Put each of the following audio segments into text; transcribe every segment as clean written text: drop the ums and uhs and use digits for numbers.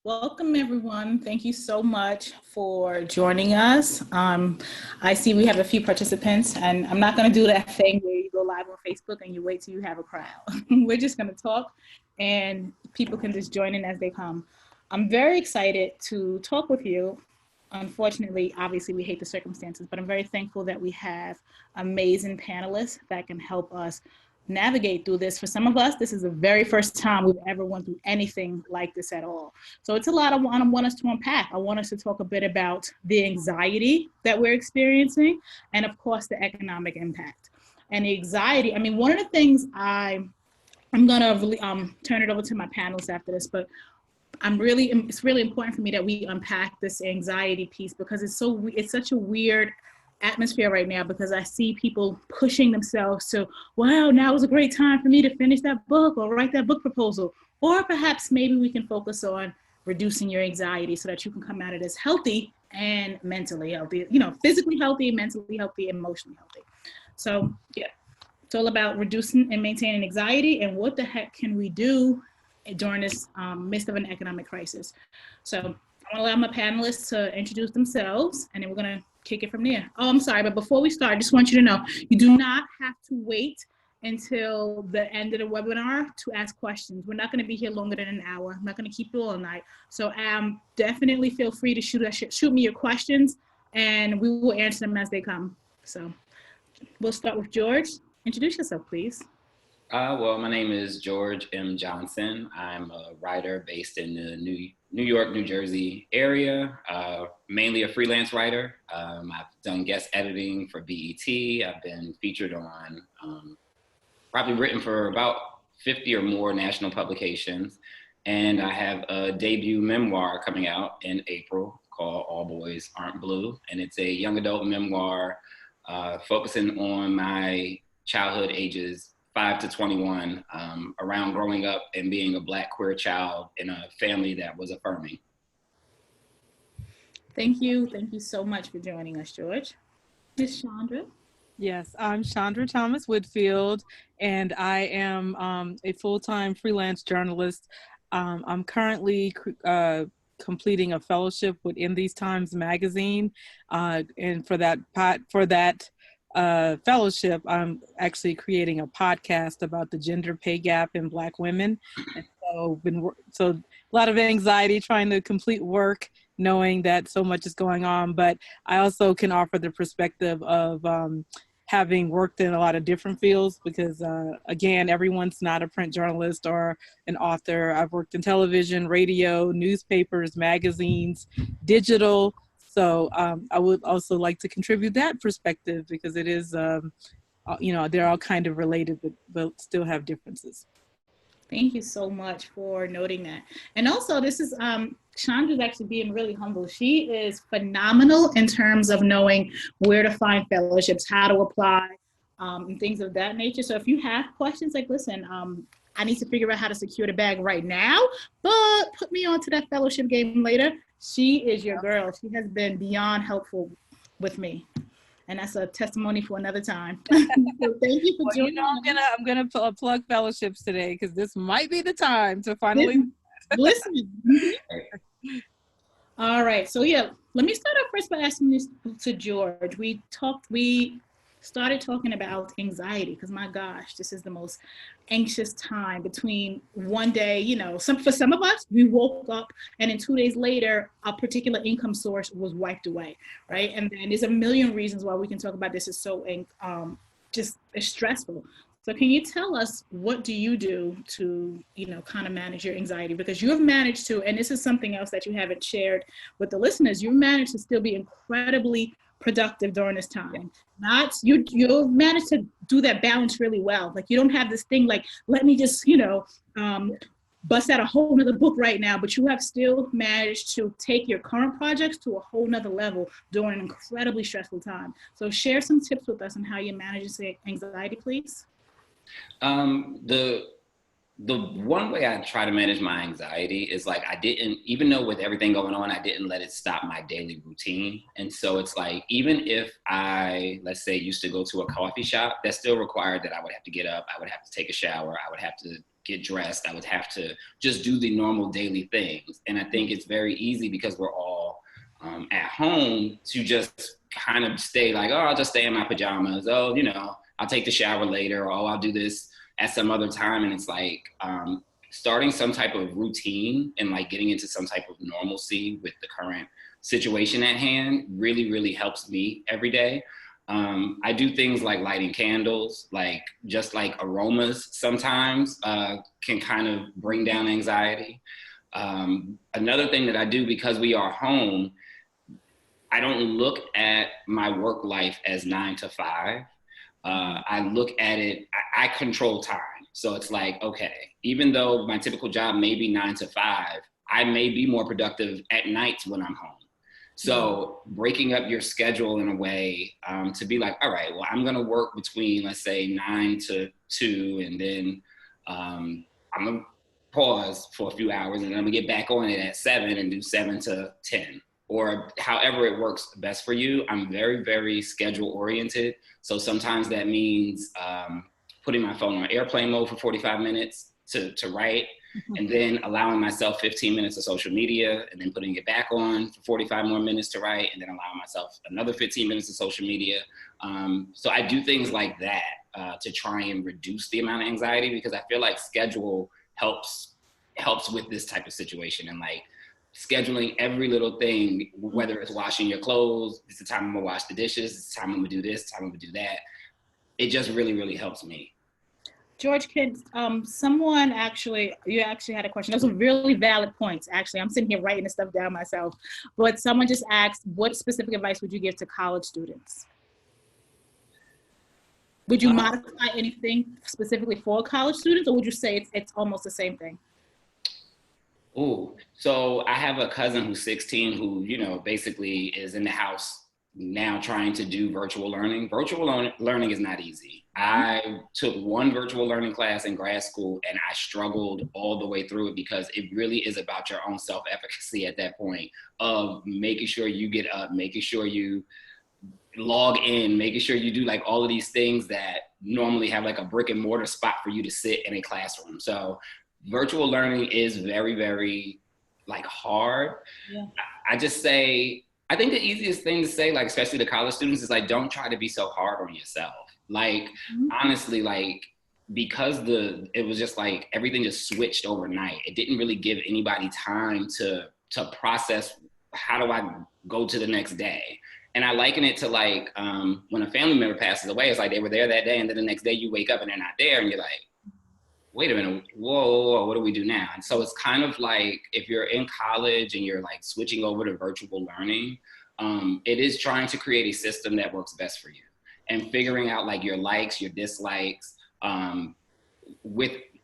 Welcome, everyone. Thank you so much for joining us. I see we have a few participants, and I'm not going to do that thing where you go live on Facebook and you wait till you have a crowd. We're just going to talk, and people can just join in as they come. I'm very excited to talk with you. Unfortunately, obviously, we hate the circumstances, but I'm very thankful that we have amazing panelists that can help us navigate through this. For some of us, this is the very first time we've ever went through anything like this at all. So it's a lot I want us to unpack. I want us to talk a bit about the anxiety that we're experiencing and, of course, the economic impact. And the anxiety, I mean, one of the things I'm going to really turn it over to my panelists after this, but it's really important for me that we unpack this anxiety piece because it's such a weird atmosphere right now, because I see people pushing themselves to, wow, now is a great time for me to finish that book or write that book proposal. Or perhaps maybe we can focus on reducing your anxiety so that you can come out of this healthy and mentally healthy, physically healthy, mentally healthy, emotionally healthy. So yeah, it's all about reducing and maintaining anxiety, and what the heck can we do during this midst of an economic crisis. So I'm gonna allow my panelists to introduce themselves, and then we're gonna kick it from there. Oh, I'm sorry, but before we start, I just want you to know, you do not have to wait until the end of the webinar to ask questions. We're not gonna be here longer than an hour. I'm not gonna keep you all night. So definitely feel free to shoot me your questions, and we will answer them as they come. So we'll start with George. Introduce yourself, please. Well, my name is George M. Johnson. I'm a writer based in the New York, New Jersey area, mainly a freelance writer. I've done guest editing for BET. I've been featured on, probably written for about 50 or more national publications. And I have a debut memoir coming out in April called All Boys Aren't Blue. And it's a young adult memoir focusing on my childhood ages 5 to 21, around growing up and being a Black queer child in a family that was affirming. Thank you. Thank you so much for joining us, George. Ms. Chandra. Yes, I'm Chandra Thomas Whitfield, and I am a full-time freelance journalist. I'm currently completing a fellowship with In These Times magazine, and for that fellowship, I'm actually creating a podcast about the gender pay gap in Black women. And so a lot of anxiety trying to complete work, knowing that so much is going on. But I also can offer the perspective of having worked in a lot of different fields, because again, everyone's not a print journalist or an author. I've worked in television, radio, newspapers, magazines, digital. So I would also like to contribute that perspective, because it is, they're all kind of related, but still have differences. Thank you so much for noting that. And also, this is, Chandra's actually being really humble. She is phenomenal in terms of knowing where to find fellowships, how to apply, and things of that nature. So if you have questions like, listen, I need to figure out how to secure the bag right now, but put me onto that fellowship game later, she is your girl. She has been beyond helpful with me. And that's a testimony for another time. So thank you for joining. I'm gonna plug fellowships today, because this might be the time to finally listen. All right. So yeah, let me start off first by asking this to George. We started talking about anxiety, because my gosh, this is the most anxious time between one day, for some of us, we woke up and then 2 days later, a particular income source was wiped away, right? And then there's a million reasons why we can talk about this. Is so just stressful. So can you tell us, what do you do to, kind of manage your anxiety? Because you have managed to, and this is something else that you haven't shared with the listeners, you've managed to still be incredibly productive during this time. You've managed to do that balance really well. Like, you don't have this thing like, let me just, bust out a whole nother book right now, but you have still managed to take your current projects to a whole nother level during an incredibly stressful time. So share some tips with us on how you manage anxiety, please. The one way I try to manage my anxiety is like, even though with everything going on, I didn't let it stop my daily routine. And so it's like, even if I, let's say, used to go to a coffee shop, that still required that I would have to get up, I would have to take a shower, I would have to get dressed. I would have to just do the normal daily things. And I think it's very easy because we're all at home to just kind of stay like, oh, I'll just stay in my pajamas. Oh, I'll take the shower later. Or, oh, I'll do this at some other time. And it's like starting some type of routine and like getting into some type of normalcy with the current situation at hand really, really helps me every day. I do things like lighting candles, like just like aromas sometimes can kind of bring down anxiety. Another thing that I do, because we are home, I don't look at my work life as 9 to 5. I look at it, I control time. So it's like, okay, even though my typical job may be 9 to 5, I may be more productive at nights when I'm home. So breaking up your schedule in a way to be like, all right, well, I'm going to work between, let's say 9 to 2, and then I'm going to pause for a few hours, and then I'm gonna get back on it at 7 and do 7 to 10, or however it works best for you. I'm very, very schedule oriented. So sometimes that means putting my phone on airplane mode for 45 minutes to write, and then allowing myself 15 minutes of social media, and then putting it back on for 45 more minutes to write, and then allowing myself another 15 minutes of social media. So I do things like that to try and reduce the amount of anxiety, because I feel like schedule helps with this type of situation, and like scheduling every little thing, whether it's washing your clothes, it's the time I'm gonna wash the dishes, it's the time I'm gonna do this, time I'm gonna do that. It just really, really helps me. George, you actually had a question. Those are really valid points. Actually, I'm sitting here writing this stuff down myself, but someone just asked, what specific advice would you give to college students? Would you modify anything specifically for college students, or would you say it's almost the same thing? Oh, so I have a cousin who's 16 who, basically is in the house now trying to do virtual learning. Virtual learning is not easy. I took one virtual learning class in grad school, and I struggled all the way through it, because it really is about your own self-efficacy at that point of making sure you get up, making sure you log in, making sure you do like all of these things that normally have like a brick and mortar spot for you to sit in a classroom. So virtual learning is very, very like hard. Yeah. I just say, I think the easiest thing to say, like, especially to college students, is like, don't try to be so hard on yourself. Like, honestly, like, because it was just like, everything just switched overnight. It didn't really give anybody time to process, how do I go to the next day? And I liken it to like, when a family member passes away, it's like they were there that day, and then the next day you wake up and they're not there, and you're like, wait a minute, whoa, what do we do now? And so it's kind of like, if you're in college and you're like switching over to virtual learning, it is trying to create a system that works best for you, and figuring out like your likes, your dislikes,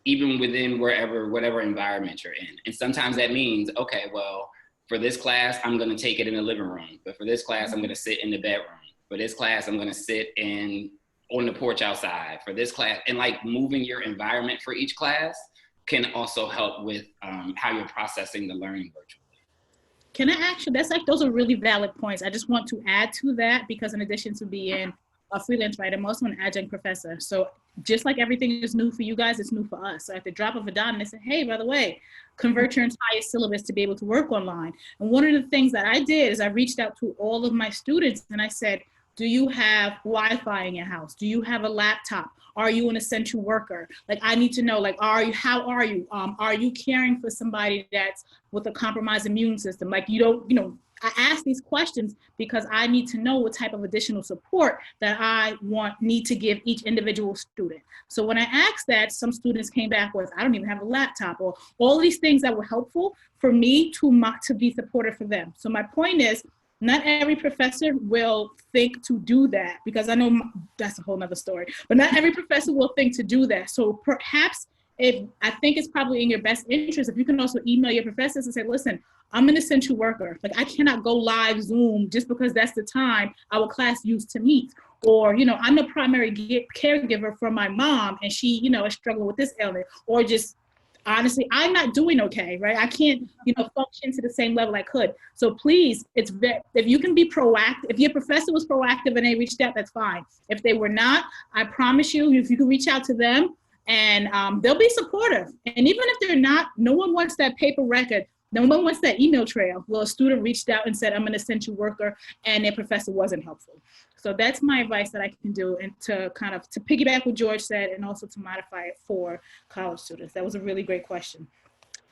even within whatever environment you're in. And sometimes that means, okay, well, for this class, I'm gonna take it in the living room. But for this class, I'm gonna sit in the bedroom. For this class, I'm gonna sit on the porch outside. For this class, and like moving your environment for each class can also help with how you're processing the learning virtually. Can I ask you, those are really valid points. I just want to add to that, because in addition to being a freelance writer, I'm also an adjunct professor. So just like everything is new for you guys, it's new for us. So at the drop of a dime, they say, hey, by the way, convert your entire syllabus to be able to work online. And one of the things that I did is I reached out to all of my students and I said, do you have Wi-Fi in your house? Do you have a laptop? Are you an essential worker? Like, I need to know, like, how are you? Are you caring for somebody that's with a compromised immune system? Like, I ask these questions because I need to know what type of additional support that I need to give each individual student. So when I asked that, some students came back with, I don't even have a laptop, or all of these things that were helpful for me to be supportive for them. So my point is, not every professor will think to do that, because I know that's a whole nother story, but not every professor will think to do that. So perhaps I think it's probably in your best interest if you can also email your professors and say, listen, I'm an essential worker. Like, I cannot go live Zoom just because that's the time our class used to meet. Or, I'm the primary caregiver for my mom, and she, is struggling with this ailment. Or just, honestly, I'm not doing okay, right? I can't, function to the same level I could. So please, if you can be proactive, if your professor was proactive and they reached out, that's fine. If they were not, I promise you, if you can reach out to them and they'll be supportive. And even if they're not, no one wants that paper record. No one wants that email trail. Well, a student reached out and said, I'm an essential worker, and their professor wasn't helpful. So that's my advice that I can do, and to kind of to piggyback what George said, and also to modify it for college students. That was a really great question.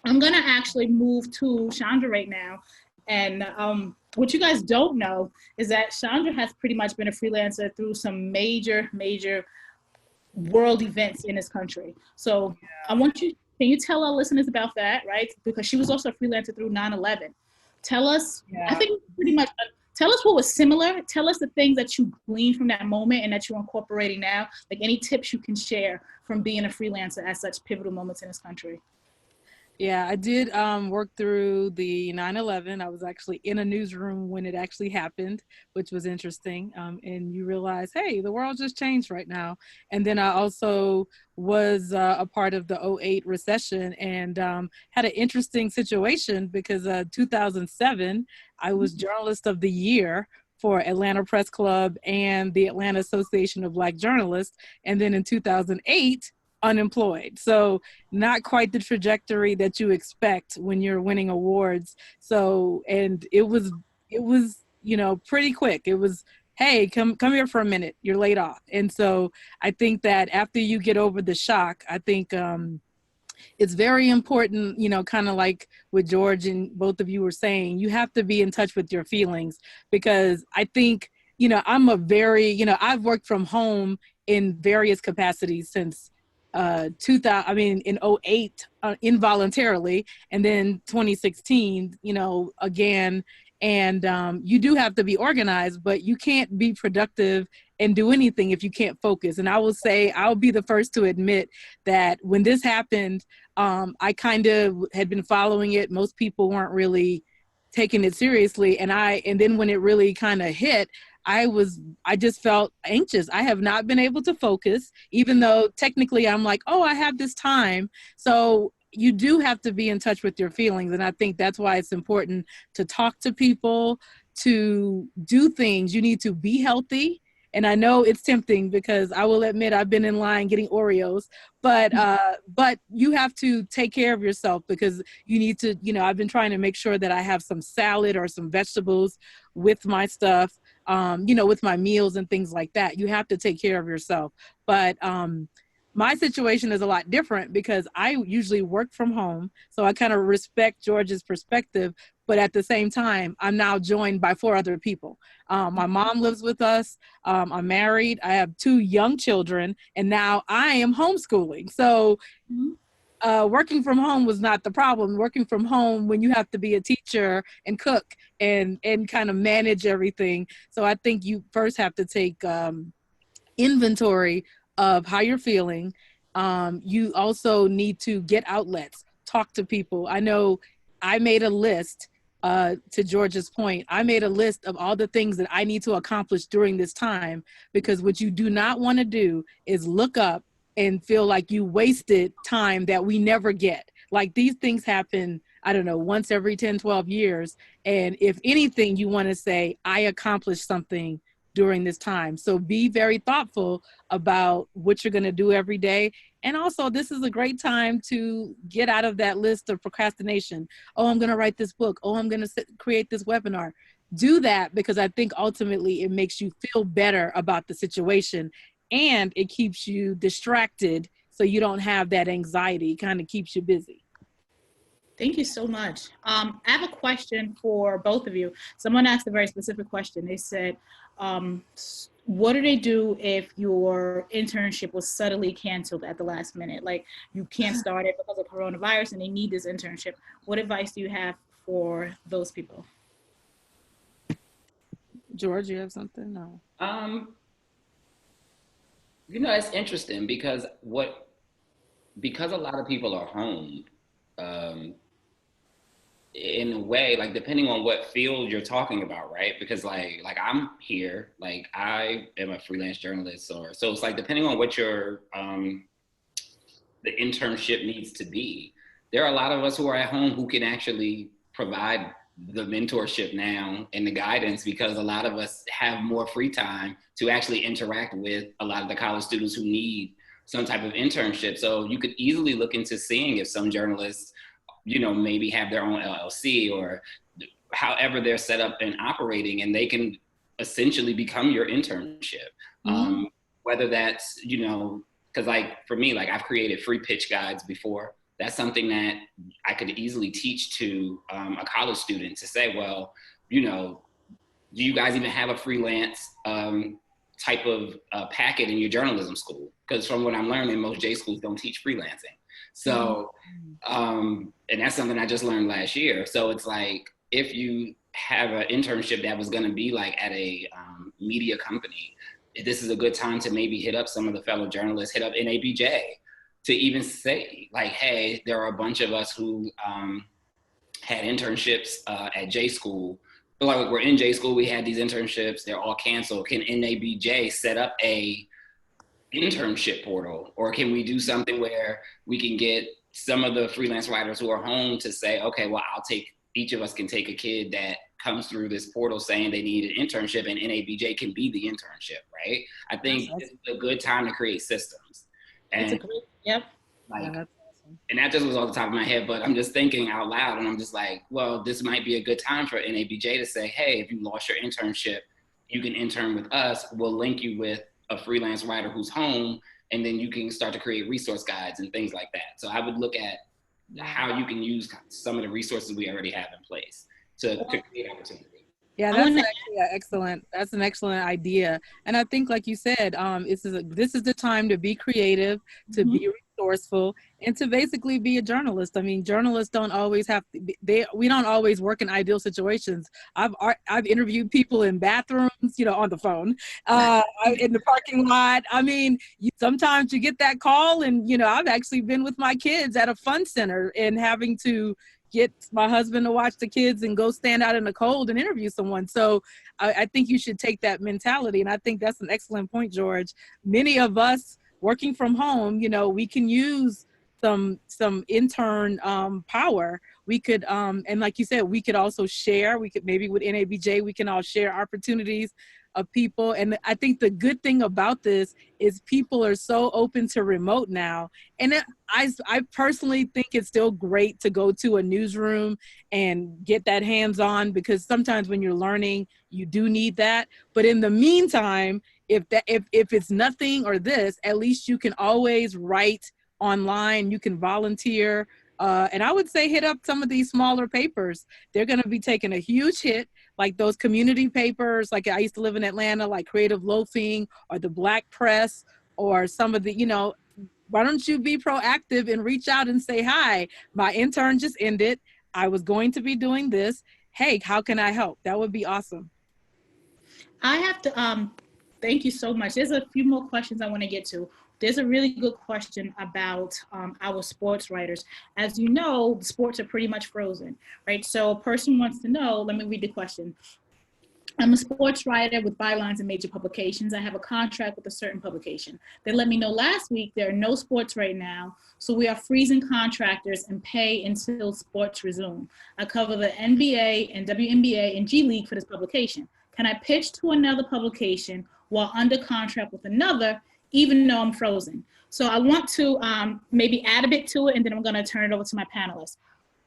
I'm gonna actually move to Chandra right now. And what you guys don't know is that Chandra has pretty much been a freelancer through some major world events in this country. So I want you, can you tell our listeners about that, right? Because she was also a freelancer through 9/11. Tell us, I think pretty much, tell us what was similar. Tell us the things that you gleaned from that moment and that you're incorporating now. Like any tips you can share from being a freelancer at such pivotal moments in this country. Yeah, I did work through the 9/11. I was actually in a newsroom when it actually happened, which was interesting. And you realize, hey, the world just changed right now. And then I also was a part of the '08 recession, and had an interesting situation because 2007, I was Journalist of the Year for Atlanta Press Club and the Atlanta Association of Black Journalists. And then in 2008, unemployed. So not quite the trajectory that you expect when you're winning awards. So, and it was, you know, pretty quick. It was, hey, come here for a minute, you're laid off. And so I think that after you get over the shock, I think it's very important, you know, kind of like what George and both of you were saying, you have to be in touch with your feelings, because I think, you know, I'm a very, you know, I've worked from home in various capacities since 2000, I mean, in '08, involuntarily, and then 2016, you know, again. And you do have to be organized, but you can't be productive and do anything if you can't focus. And I will say, I'll be the first to admit that when this happened, I kind of had been following it. Most people weren't really taking it seriously. And then when it really kind of hit, I just felt anxious. I have not been able to focus, even though technically I'm like, oh, I have this time. So you do have to be in touch with your feelings. And I think that's why it's important to talk to people, to do things. You need to be healthy. And I know it's tempting, because I will admit I've been in line getting Oreos, but you have to take care of yourself, because you need to, you know, I've been trying to make sure that I have some salad or some vegetables with my stuff, you know, with my meals and things like that. You have to take care of yourself. But my situation is a lot different, because I usually work from home. So I kind of respect George's perspective. But at the same time, I'm now joined by 4 other people. My mom lives with us. I'm married. I have 2 young children. And now I am homeschooling. So working from home was not the problem. Working from home when you have to be a teacher and cook and kind of manage everything. So I think you first have to take inventory of how you're feeling. You also need to get outlets, talk to people. I know I made a list, to George's point, I made a list of all the things that I need to accomplish during this time, because what you do not want to do is look up and feel like you wasted time that we never get. Like, these things happen, I don't know, once every 10, 12 years. And if anything, you want to say, I accomplished something during this time. So be very thoughtful about what you're going to do every day. And also, this is a great time to get out of that list of procrastination. Oh, I'm going to write this book. Oh, I'm going to create this webinar. Do that, because I think ultimately it makes you feel better about the situation, and it keeps you distracted so you don't have that anxiety. It kind of keeps you busy. Thank you so much. I have a question for both of you. Someone asked a very specific question. They said, what do they do if your internship was suddenly canceled at the last minute? Like, you can't start it because of coronavirus and they need this internship. What advice do you have for those people? George, you have something? No. You know, it's interesting because a lot of people are home, in a way, like, depending on what field you're talking about, right? Because like I'm here, like I am a freelance journalist, so it's like, depending on what your the internship needs to be, there are a lot of us who are at home who can actually provide the mentorship now and the guidance, because a lot of us have more free time to actually interact with a lot of the college students who need some type of internship. So you could easily look into seeing if some journalists, maybe have their own LLC or however they're set up and operating, and they can essentially become your internship. Whether that's, because like for me, like I've created free pitch guides before. That's something that I could easily teach to a college student to say, well, do you guys even have a freelance type of packet in your journalism school? Because from what I'm learning, most J schools don't teach freelancing. So, and that's something I just learned last year. So it's like, if you have an internship that was gonna be like at a media company, this is a good time to maybe hit up some of the fellow journalists, hit up NABJ to even say like, hey, there are a bunch of us who had internships at J school. Like we're in J school, we had these internships, they're all canceled. Can NABJ set up a internship portal? Or can we do something where we can get some of the freelance writers who are home to say, okay, well, each of us can take a kid that comes through this portal saying they need an internship, and NABJ can be the internship, right? I think it's a good time to create systems. And yep. Like, and that just was off the top of my head, but I'm just thinking out loud, and I'm just like, well, this might be a good time for NABJ to say, hey, if you lost your internship, you can intern with us. We'll link you with a freelance writer who's home, and then you can start to create resource guides and things like that. So I would look at how you can use some of the resources we already have in place to create opportunity. Yeah, that's an excellent idea. And I think, like you said, this is the time to be creative, to be resourceful, and to basically be a journalist. I mean, journalists don't always have to we don't always work in ideal situations. I've interviewed people in bathrooms, on the phone, in the parking lot. I mean, sometimes you get that call, and I've actually been with my kids at a fun center and having to get my husband to watch the kids and go stand out in the cold and interview someone. So I think you should take that mentality. And I think that's an excellent point, George. Many of us working from home, we can use some intern power. We could, and like you said, we could also share. We could maybe with NABJ, we can all share opportunities of people. And I think the good thing about this is people are so open to remote now. And I personally think it's still great to go to a newsroom and get that hands-on, because sometimes when you're learning, you do need that. But in the meantime, if it's nothing or this, at least you can always write online, you can volunteer. And I would say hit up some of these smaller papers. They're going to be taking a huge hit, like those community papers. Like I used to live in Atlanta, like Creative Loafing or the Black Press, or some of the, why don't you be proactive and reach out and say, hi, my intern just ended. I was going to be doing this. Hey, how can I help? That would be awesome. I have to, thank you so much. There's a few more questions I want to get to. There's a really good question about our sports writers. As you know, sports are pretty much frozen, right? So a person wants to know, let me read the question. I'm a sports writer with bylines in major publications. I have a contract with a certain publication. They let me know last week there are no sports right now, so we are freezing contractors and pay until sports resume. I cover the NBA and WNBA and G League for this publication. Can I pitch to another publication while under contract with another, even though I'm frozen? So I want to maybe add a bit to it, and then I'm going to turn it over to my panelists.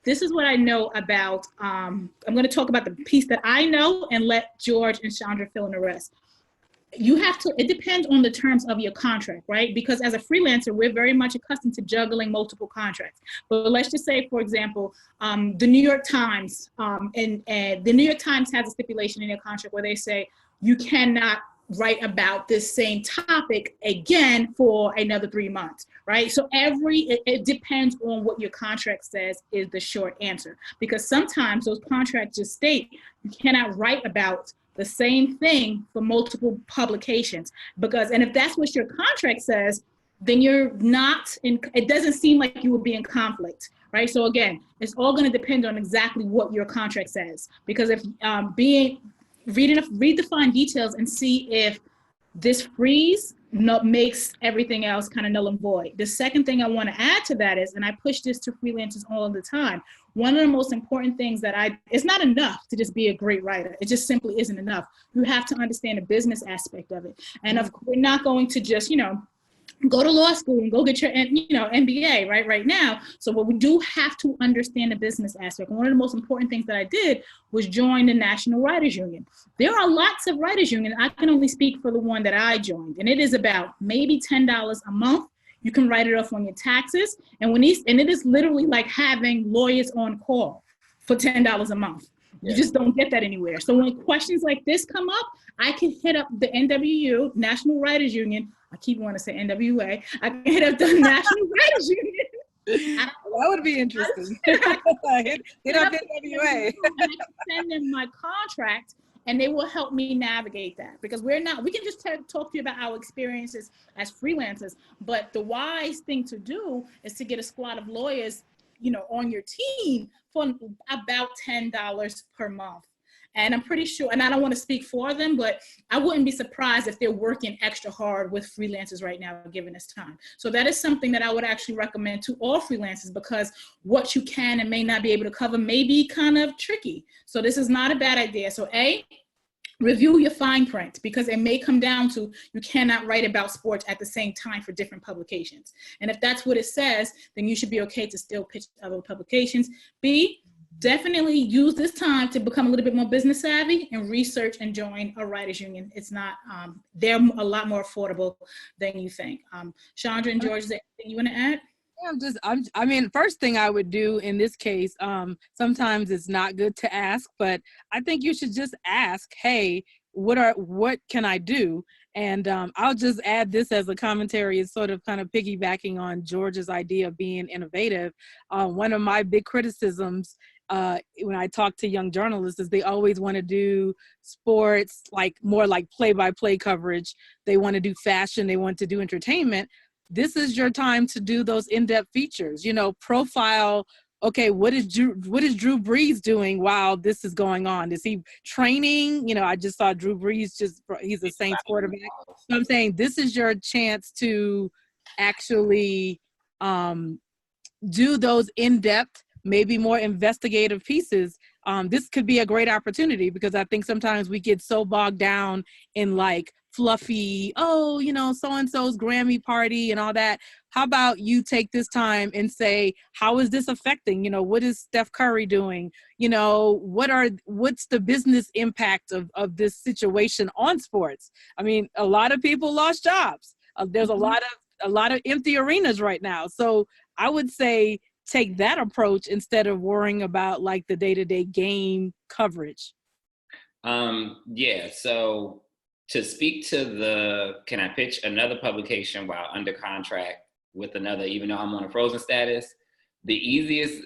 This is what I know about, I'm going to talk about the piece that I know and let George and Chandra fill in the rest. You have to, it depends on the terms of your contract, right? Because as a freelancer, we're very much accustomed to juggling multiple contracts. But let's just say, for example, the New York Times, and the New York Times has a stipulation in their contract where they say you cannot write about this same topic again for another 3 months, right? So it depends on what your contract says is the short answer, because sometimes those contracts just state you cannot write about the same thing for multiple publications, and if that's what your contract says, then you're not in, it doesn't seem like you would be in conflict, right? So again, it's all going to depend on exactly what your contract says, because if read the fine details and see if this freeze makes everything else kind of null and void. The second thing I want to add to that is, and I push this to freelancers all the time, one of the most important things it's not enough to just be a great writer. It just simply isn't enough. You have to understand the business aspect of it. And we're not going to just, go to law school and go get your, MBA right now. So what we do have to understand the business aspect. And one of the most important things that I did was join the National Writers Union. There are lots of writers unions. I can only speak for the one that I joined, and it is about maybe $10 a month. You can write it off on your taxes, and it is literally like having lawyers on call for $10 a month. You just don't get that anywhere. So when questions like this come up, I can hit up the NWU, National Writers Union. I keep wanting to say NWA. I can hit up the National Writers Union. That would be interesting. hit up NWA. Send them my contract, and they will help me navigate that, because we can just talk to you about our experiences as freelancers, but the wise thing to do is to get a squad of lawyers, on your team for about $10 per month. And I'm pretty sure, and I don't want to speak for them, but I wouldn't be surprised if they're working extra hard with freelancers right now, given this time. So that is something that I would actually recommend to all freelancers, because what you can and may not be able to cover may be kind of tricky. So this is not a bad idea. So review your fine print, because it may come down to you cannot write about sports at the same time for different publications. And if that's what it says, then you should be okay to still pitch other publications. B, definitely use this time to become a little bit more business savvy and research and join a writers union. It's not, they're a lot more affordable than you think. Chandra and George, is there anything you want to add? First thing I would do in this case, sometimes it's not good to ask, but I think you should just ask, hey, what can I do? And I'll just add this as a commentary. It's sort of kind of piggybacking on George's idea of being innovative. One of my big criticisms when I talk to young journalists is they always want to do sports, more like play-by-play coverage. They want to do fashion. They want to do entertainment. This is your time to do those in-depth features, profile, okay, what is Drew Brees doing while this is going on? Is he training? I just saw Drew Brees, he's a Saints quarterback. So I'm saying this is your chance to actually do those in-depth, maybe more investigative pieces. This could be a great opportunity, because I think sometimes we get so bogged down in fluffy, so-and-so's Grammy party and all that. How about you take this time and say, how is this affecting, what is Steph Curry doing? What's the business impact of this situation on sports? I mean, a lot of people lost jobs. There's a lot of empty arenas right now. So I would say take that approach instead of worrying about the day-to-day game coverage. So to speak to can I pitch another publication while under contract with another, even though I'm on a frozen status? The easiest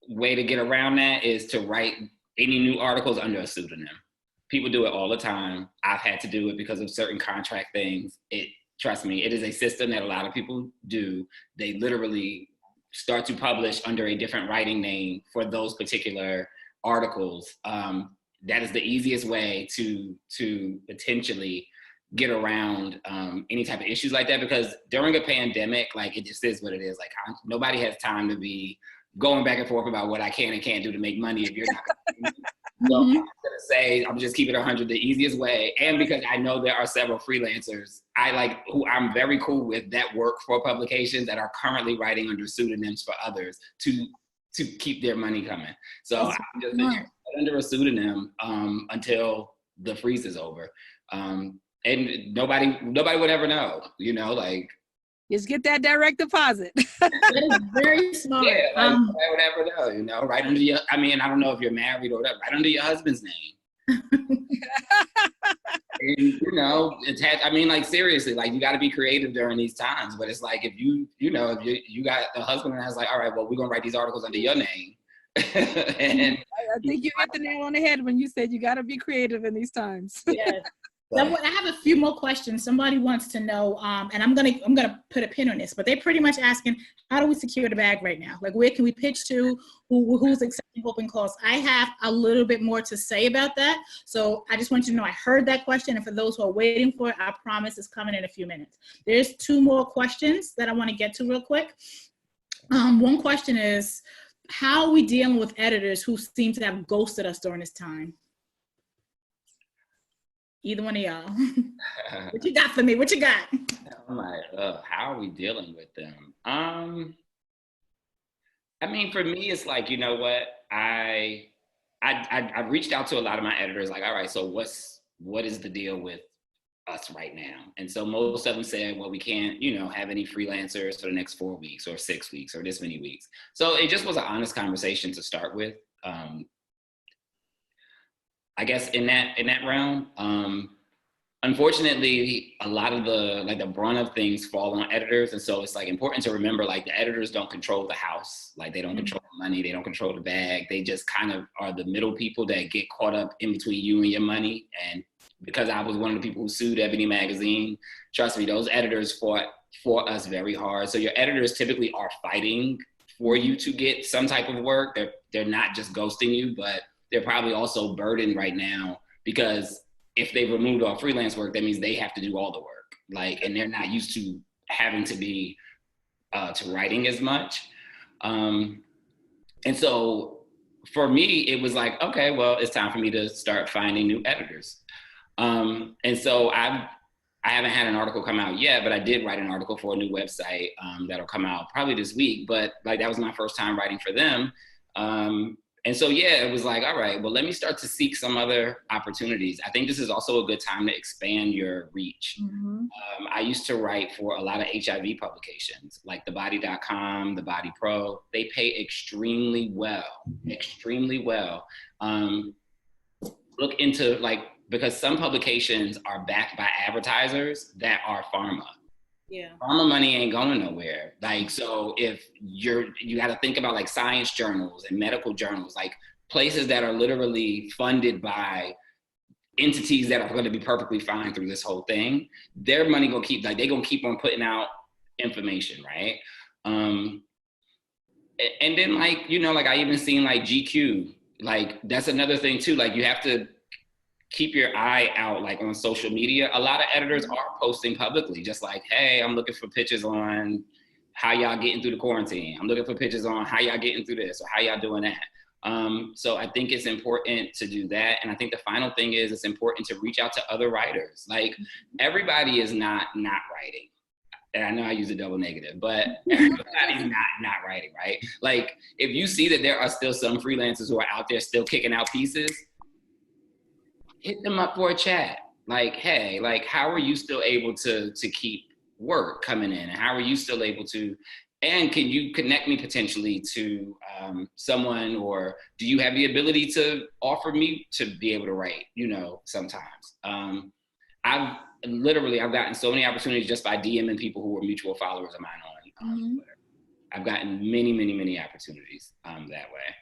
way to get around that is to write any new articles under a pseudonym. People do it all the time. I've had to do it because of certain contract things. Trust me, it is a system that a lot of people do. They literally start to publish under a different writing name for those particular articles. That is the easiest way to potentially get around any type of issues like that, because during a pandemic, it just is what it is. Nobody has time to be going back and forth about what I can and can't do to make money if you're not. So I'm gonna say, I'm just keeping it 100 the easiest way. And because I know there are several freelancers who I'm very cool with that work for publications that are currently writing under pseudonyms for others to keep their money coming. So I'm just under a pseudonym until the freeze is over. And nobody would ever know, Just get that direct deposit. That is very smart. Yeah, nobody would ever know, right under your, I don't know if you're married or whatever, right under your husband's name. And, seriously, you got to be creative during these times. But it's if you got a husband that's all right, well, we're going to write these articles under your name. And I think you hit the nail on the head when you said you got to be creative in these times. Yes. I have a few more questions. Somebody wants to know, and I'm gonna put a pin on this, but they're pretty much asking, how do we secure the bag right now? Where can we pitch to? Who's accepting open calls? I have a little bit more to say about that. So I just want you to know I heard that question, and for those who are waiting for it, I promise it's coming in a few minutes. There's 2 more questions that I want to get to real quick. One question is, how are we dealing with editors who seem to have ghosted us during this time? Either one of y'all. What you got for me? What you got? I'm like, how are we dealing with them? I mean, for me, it's like, you know what? I reached out to a lot of my editors, like, all right, so what is the deal with us right now? And so most of them said, well, we can't, have any freelancers for the next 4 weeks or 6 weeks or this many weeks. So it just was an honest conversation to start with. I guess in that realm, unfortunately, a lot of the brunt of things fall on editors. And so it's like important to remember, like, the editors don't control the house. Like, they don't control the money. They don't control the bag. They just kind of are the middle people that get caught up in between you and your money. And because I was one of the people who sued Ebony Magazine, trust me, those editors fought for us very hard. So your editors typically are fighting for you to get some type of work. They're not just ghosting you, but they're probably also burdened right now because if they removed all freelance work, that means they have to do all the work. Like, and they're not used to having to be to writing as much. And so for me, it was like, okay, well, it's time for me to start finding new editors. And so I haven't had an article come out yet, but I did write an article for a new website that'll come out probably this week. But like, that was my first time writing for them. And so, yeah, it was like, all right, well, let me start to seek some other opportunities. I think this is also a good time to expand your reach. Mm-hmm. I used to write for a lot of HIV publications, like thebody.com, The Body Pro. They pay extremely well. Look into, like, because some publications are backed by advertisers that are pharma. Yeah. Pharma money ain't going nowhere. Like, so if you got to think about, like, science journals and medical journals, like places that are literally funded by entities that are going to be perfectly fine through this whole thing. Their money gonna keep, like, they gonna keep on putting out information, right? And then, like, like, I even seen, like, GQ, like, that's another thing too. Like, you have to keep your eye out, like, on social media. A lot of editors are posting publicly, just like, hey, I'm looking for pictures on how y'all getting through the quarantine. I'm looking for pictures on how y'all getting through this or how y'all doing that. So I think it's important to do that. And I think the final thing is it's important to reach out to other writers. Like, everybody is not writing. And I know I use a double negative, but everybody's not writing, right? Like, if you see that there are still some freelancers who are out there still kicking out pieces, hit them up for a chat. Like, hey, like, how are you still able to keep work coming in? And how are you still able to, and can you connect me potentially to someone, or do you have the ability to offer me to be able to write, sometimes. I've gotten so many opportunities just by DMing people who were mutual followers of mine on Twitter. I've gotten many, many, many opportunities that way.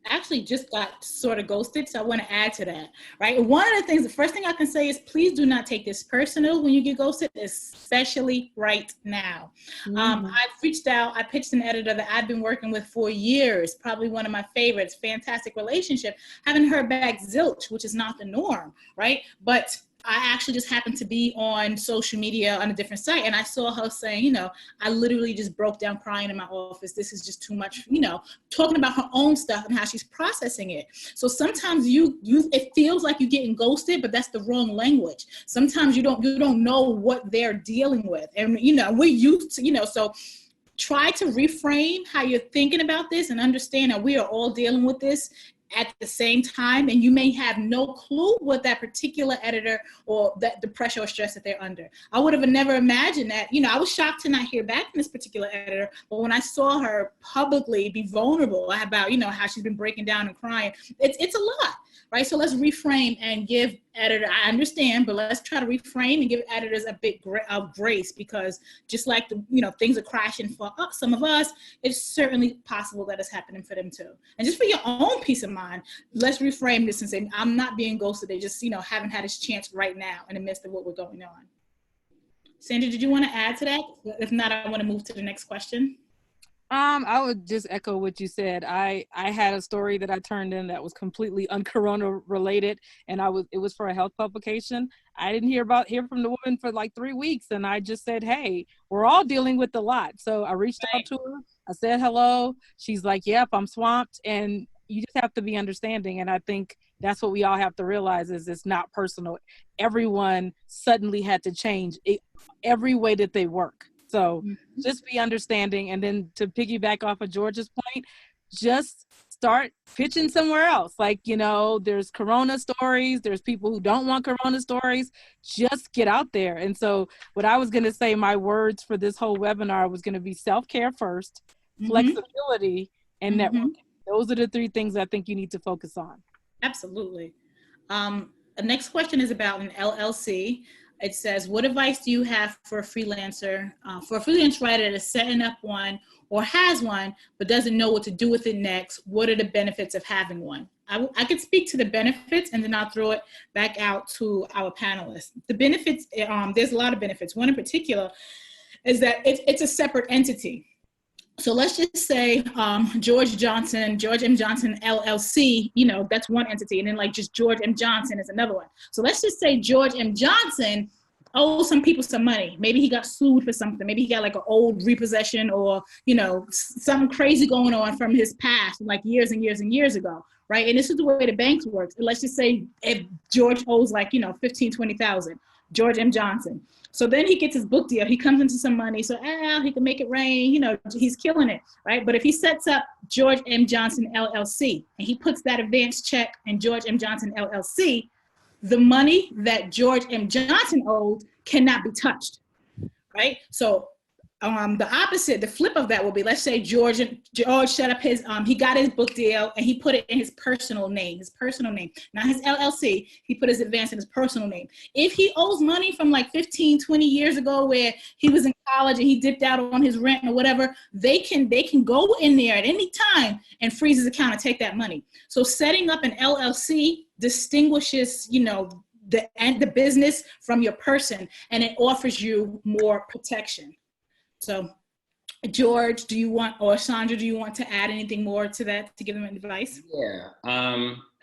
Actually just got sort of ghosted, so I want to add to that, right? One of the things, the first thing I can say is, please do not take this personal when you get ghosted, especially right now. I've reached out, I pitched an editor that I've been working with for years, probably one of my favorites, fantastic relationship, haven't heard back zilch, which is not the norm, right? But I actually just happened to be on social media on a different site, and I saw her saying, I literally just broke down crying in my office. This is just too much, talking about her own stuff and how she's processing it. So sometimes it feels like you're getting ghosted, but that's the wrong language. Sometimes you don't know what they're dealing with, and we're used to, so try to reframe how you're thinking about this and understand that we are all dealing with this at the same time, and you may have no clue what that particular editor or that the pressure or stress that they're under. I would have never imagined that. I was shocked to not hear back from this particular editor, but when I saw her publicly be vulnerable about, how she's been breaking down and crying, it's a lot, right? So let's reframe and give editor, I understand, but let's try to reframe and give editors a bit of grace, because just like things are crashing for some of us, it's certainly possible that it's happening for them too. And just for your own peace of mind, let's reframe this and say, I'm not being ghosted. They just, haven't had this chance right now in the midst of what we're going on. Sandra, did you want to add to that? If not, I want to move to the next question. I would just echo what you said. I had a story that I turned in that was completely un-corona related, and it was for a health publication. I didn't hear from the woman for like 3 weeks, and I just said, hey, we're all dealing with a lot. So I reached out to her. I said hello. She's like, yep, I'm swamped. And you just have to be understanding. And I think that's what we all have to realize is it's not personal. Everyone suddenly had to change every way that they work. So just be understanding. And then to piggyback off of George's point, just start pitching somewhere else. Like, you know, there's Corona stories, there's people who don't want Corona stories. Just get out there. And so what I was going to say, my words for this whole webinar was going to be self-care first, flexibility, and networking. Those are the three things I think you need to focus on. Absolutely. The next question is about an LLC. It says, what advice do you have for a freelancer, for a freelance writer that is setting up one or has one, but doesn't know what to do with it next? What are the benefits of having one? I could speak to the benefits and then I'll throw it back out to our panelists. The benefits, there's a lot of benefits. One in particular is that it's a separate entity. So let's just say George M. Johnson, LLC, you know, that's one entity. And then like just George M. Johnson is another one. So let's just say George M. Johnson owes some people some money. Maybe he got sued for something. Maybe he got like an old repossession or, you know, something crazy going on from his past, like years and years and years ago, right? And this is the way the banks work. Let's just say if George owes like, you know, 15, 20,000, George M. Johnson. So then he gets his book deal. He comes into some money. So he can make it rain. You know, he's killing it, right? But if he sets up George M. Johnson LLC and he puts that advance check in George M. Johnson LLC, the money that George M. Johnson owed cannot be touched, right? So the opposite, the flip of that will be, let's say George set up his, he got his book deal and he put it in his personal name, not his LLC. He put his advance in his personal name. If he owes money from like 15, 20 years ago where he was in college and he dipped out on his rent or whatever, they can go in there at any time and freeze his account and take that money. So setting up an LLC distinguishes, you know, the business from your person, and it offers you more protection. So, George, do you want, or Sandra, do you want to add anything more to that to give them advice? Yeah.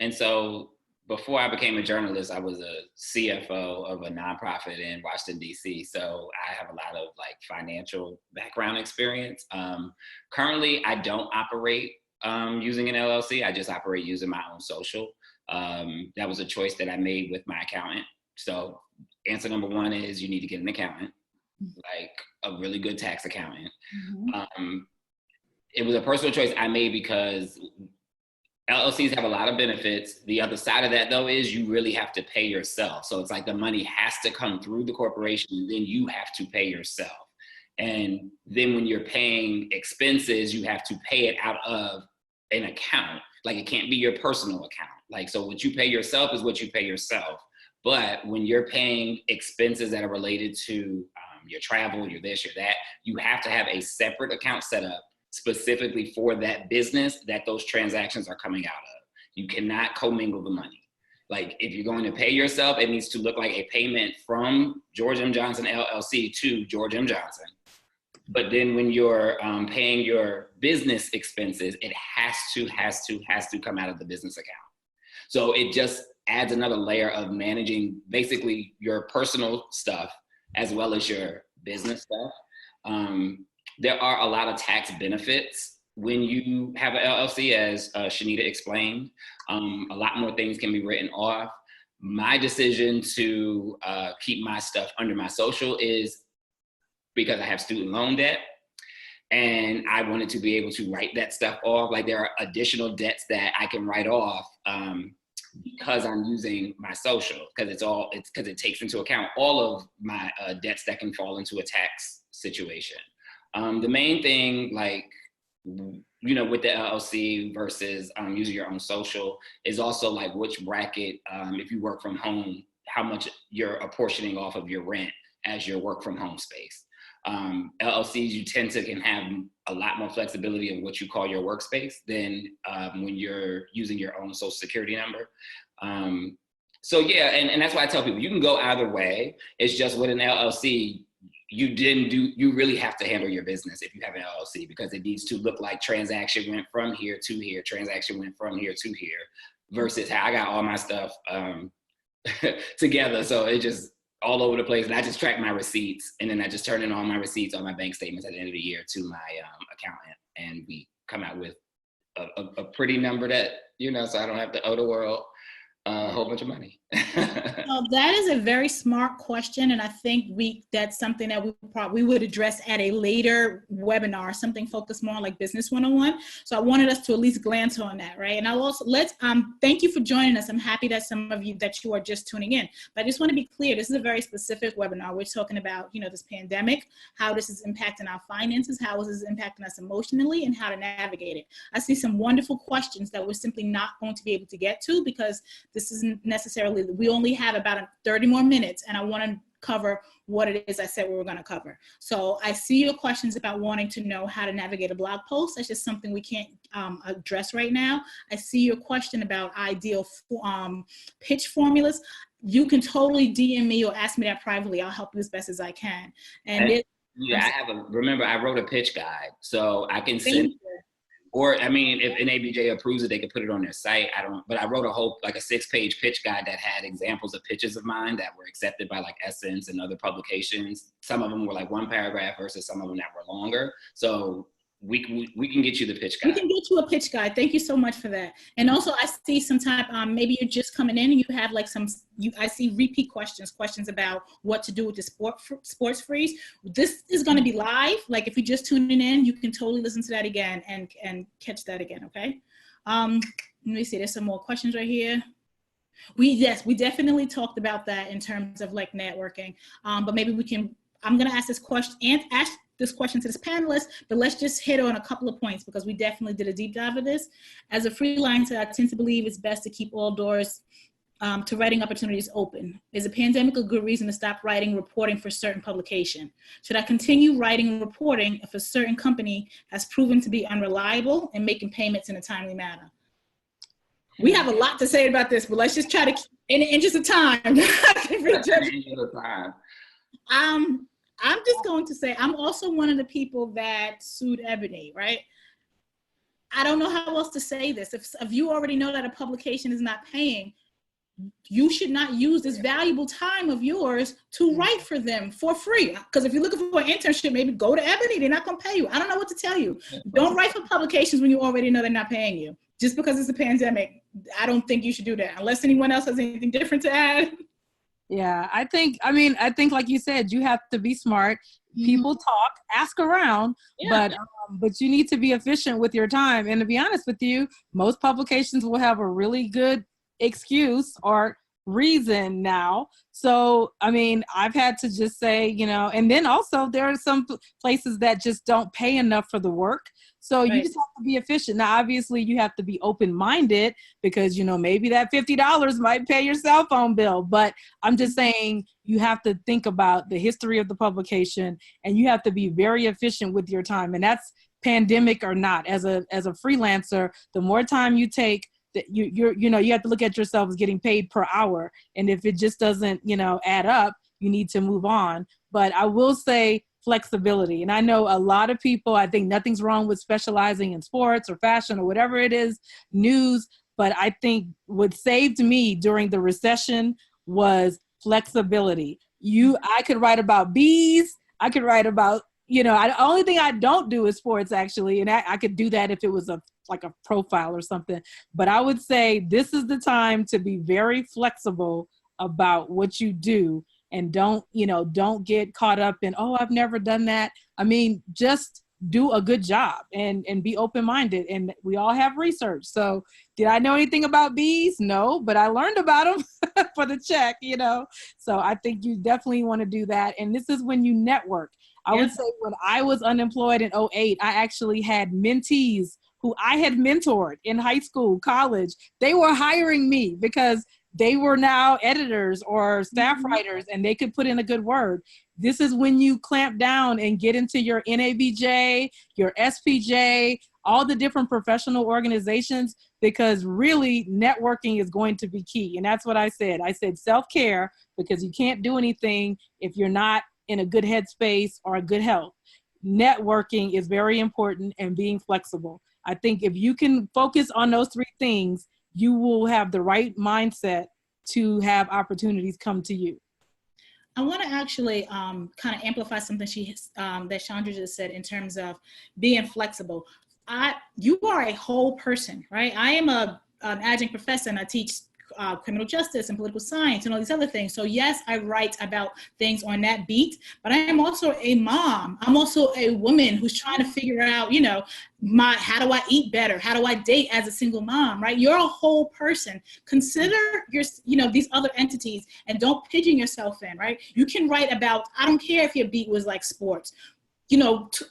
And so before I became a journalist, I was a CFO of a nonprofit in Washington, D.C. So I have a lot of like financial background experience. Currently, I don't operate using an LLC. I just operate using my own social. That was a choice that I made with my accountant. So answer number one is you need to get an accountant, like a really good tax accountant. It was a personal choice I made because LLCs have a lot of benefits. The other side of that though is you really have to pay yourself. So it's like the money has to come through the corporation, then you have to pay yourself. And then when you're paying expenses, you have to pay it out of an account. Like it can't be your personal account. Like, so what you pay yourself is what you pay yourself. But when you're paying expenses that are related to your travel, your this, your that, you have to have a separate account set up specifically for that business that those transactions are coming out of. You cannot commingle the money. Like if you're going to pay yourself, it needs to look like a payment from George M. Johnson LLC to George M. Johnson. But then when you're paying your business expenses, it has to come out of the business account. So it just adds another layer of managing basically your personal stuff as well as your business stuff. There are a lot of tax benefits when you have an LLC, as Shanita explained. A lot more things can be written off. My decision to keep my stuff under my social is because I have student loan debt and I wanted to be able to write that stuff off. Like there are additional debts that I can write off because I'm using my social, because because it takes into account all of my debts that can fall into a tax situation. The main thing, like, you know, with the LLC versus using your own social is also like which bracket, if you work from home, how much you're apportioning off of your rent as your work from home space. LLCs, you tend to can have a lot more flexibility of what you call your workspace than when you're using your own social security number. So yeah, and that's why I tell people, you can go either way. It's just with an LLC, you really have to handle your business if you have an LLC, because it needs to look like transaction went from here to here, transaction went from here to here, versus how I got all my stuff together. So it just all over the place. And I just track my receipts, and then I just turn in all my receipts, all my bank statements at the end of the year to my accountant, and we come out with a pretty number that, so I don't have to owe the world a whole bunch of money. Well, that is a very smart question, and I think that's something that we would address at a later webinar, something focused more on like Business 101. So I wanted us to at least glance on that, right? And I'll also thank you for joining us. I'm happy that some of you are just tuning in. But I just want to be clear, this is a very specific webinar. We're talking about this pandemic, how this is impacting our finances, how this is impacting us emotionally, and how to navigate it. I see some wonderful questions that we're simply not going to be able to get to because this isn't necessarily, we only have about 30 more minutes, and I want to cover what it is I said we were going to cover. So I see your questions about wanting to know how to navigate a blog post. That's just something we can't address right now. I see your question about ideal pitch formulas. You can totally DM me or ask me that privately. I'll help you as best as I can. Remember, I wrote a pitch guide, so I can send. Or, I mean, if NABJ approves it, they could put it on their site. But I wrote a 6-page pitch guide that had examples of pitches of mine that were accepted by like Essence and other publications. Some of them were like 1 paragraph versus some of them that were longer. So we can get you the pitch guide. We can get you a pitch guide. Thank you so much for that. And also I see sometimes maybe you're just coming in and you have like I see repeat questions about what to do with the sports freeze. This is going to be live. Like if you're just tuning in, you can totally listen to that again and catch that again. Okay. Let me see. There's some more questions right here. We definitely talked about that in terms of like networking. But maybe I'm going to ask this question and ask this question to this panelist, but let's just hit on a couple of points because we definitely did a deep dive of this. As a freelancer, I tend to believe it's best to keep all doors to writing opportunities open. Is a pandemic a good reason to stop writing reporting for certain publication? Should I continue writing reporting if a certain company has proven to be unreliable and making payments in a timely manner? We have a lot to say about this, but let's just try to, in the interest of time. I'm just going to say, I'm also one of the people that sued Ebony, right? I don't know how else to say this. If you already know that a publication is not paying, you should not use this valuable time of yours to write for them for free. Because if you're looking for an internship, maybe go to Ebony. They're not going to pay you. I don't know what to tell you. Don't write for publications when you already know they're not paying you. Just because it's a pandemic, I don't think you should do that. Unless anyone else has anything different to add. Yeah, I think like you said, you have to be smart. People talk, ask around, but you need to be efficient with your time. And to be honest with you, most publications will have a really good excuse or reason now. So, I mean, I've had to just say, and then also there are some places that just don't pay enough for the work. So you just have to be efficient. Now, obviously, you have to be open-minded because, maybe that $50 might pay your cell phone bill. But I'm just saying you have to think about the history of the publication and you have to be very efficient with your time. And that's pandemic or not. As a freelancer, the more time you take, you have to look at yourself as getting paid per hour. And if it just doesn't, add up, you need to move on. But I will say, flexibility. And I know a lot of people, I think nothing's wrong with specializing in sports or fashion or whatever it is, news. But I think what saved me during the recession was flexibility. I could write about bees. I could write about, the only thing I don't do is sports actually. And I could do that if it was like a profile or something. But I would say this is the time to be very flexible about what you do. And don't get caught up in, I've never done that. I mean, just do a good job and be open-minded. And we all have research. So did I know anything about bees? No, but I learned about them for the check, So I think you definitely want to do that. And this is when you network. I would say when I was unemployed in 2008, I actually had mentees who I had mentored in high school, college. They were hiring me because they were now editors or staff writers and they could put in a good word. This is when you clamp down and get into your NABJ, your SPJ, all the different professional organizations, because really networking is going to be key. And that's what I said. I said self-care, because you can't do anything if you're not in a good headspace or a good health. Networking is very important and being flexible. I think if you can focus on those 3 things, you will have the right mindset to have opportunities come to you. I want to actually kind of amplify something that Chandra just said in terms of being flexible. you are a whole person, right? I am an adjunct professor and I teach criminal justice and political science and all these other things. So yes, I write about things on that beat, but I am also a mom. I'm also a woman who's trying to figure out, how do I eat better? How do I date as a single mom, right? You're a whole person. Consider these other entities and don't pigeon yourself in, right? You can write about, I don't care if your beat was like sports.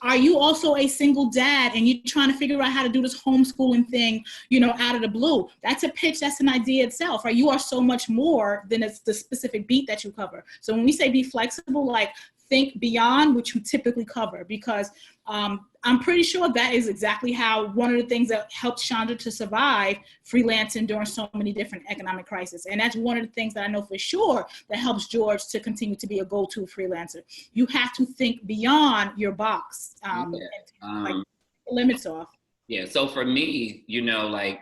Are you also a single dad and you're trying to figure out how to do this homeschooling thing, out of the blue? That's a pitch. That's an idea itself, right? You are so much more than the specific beat that you cover. So when we say be flexible, like think beyond what you typically cover, because I'm pretty sure that is exactly how one of the things that helped Chandra to survive freelancing during so many different economic crises. And that's one of the things that I know for sure that helps George to continue to be a go-to freelancer. You have to think beyond your box, and the limits off. Yeah, so for me, like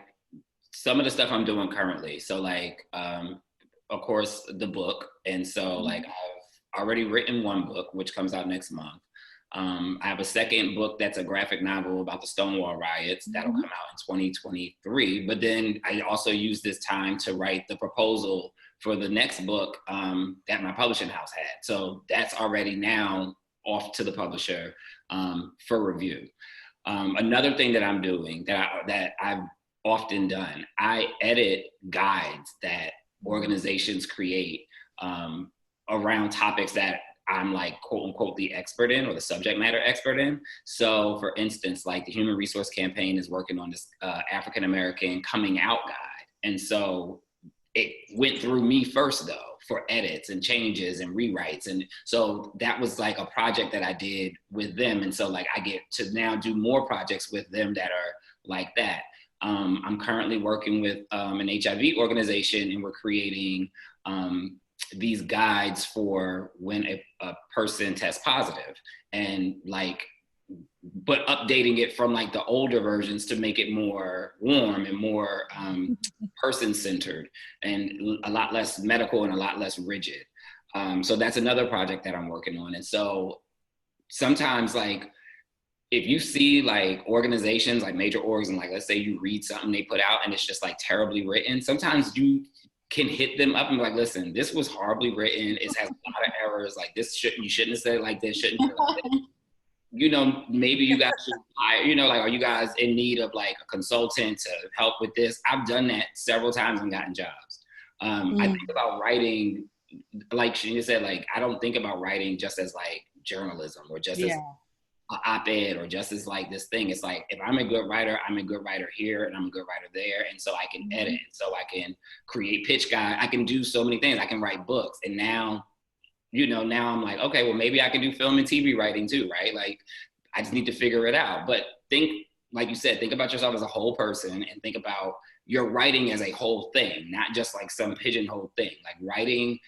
some of the stuff I'm doing currently. So like, of course, the book. And so like I've already written one book, which comes out next month. I have a second book that's a graphic novel about the Stonewall riots that'll come out in 2023. But then I also use this time to write the proposal for the next book that my publishing house had. So that's already now off to the publisher for review. Another thing that I'm doing that I've often done, I edit guides that organizations create around topics that I'm like, quote unquote, the expert in or the subject matter expert in. So for instance, like the Human Resource Campaign is working on this African-American coming out guide. And so it went through me first though, for edits and changes and rewrites. And so that was like a project that I did with them. And so like I get to now do more projects with them that are like that. I'm currently working with an HIV organization and we're creating these guides for when a person tests positive and like, but updating it from like the older versions to make it more warm and more person-centered and a lot less medical and a lot less rigid. So that's another project that I'm working on. And so sometimes like, if you see like organizations, like major orgs, and like, let's say you read something they put out and it's just like terribly written, sometimes you can hit them up and be like, listen, this was horribly written. It has a lot of errors. Like you shouldn't have said it like this, shouldn't have said it like this. Maybe you guys should hire, like, are you guys in need of like a consultant to help with this? I've done that several times and gotten jobs. I think about writing, like she said, like, I don't think about writing just as like journalism or just as an op-ed or just as like this thing. It's like, if I'm a good writer, I'm a good writer here and I'm a good writer there. And so I can edit, so I can create pitch guide. I can do so many things. I can write books. And now, now I'm like, okay, well, maybe I can do film and TV writing too, right? Like, I just need to figure it out. But think, like you said, think about yourself as a whole person and think about your writing as a whole thing, not just like some pigeonhole thing. Like writing,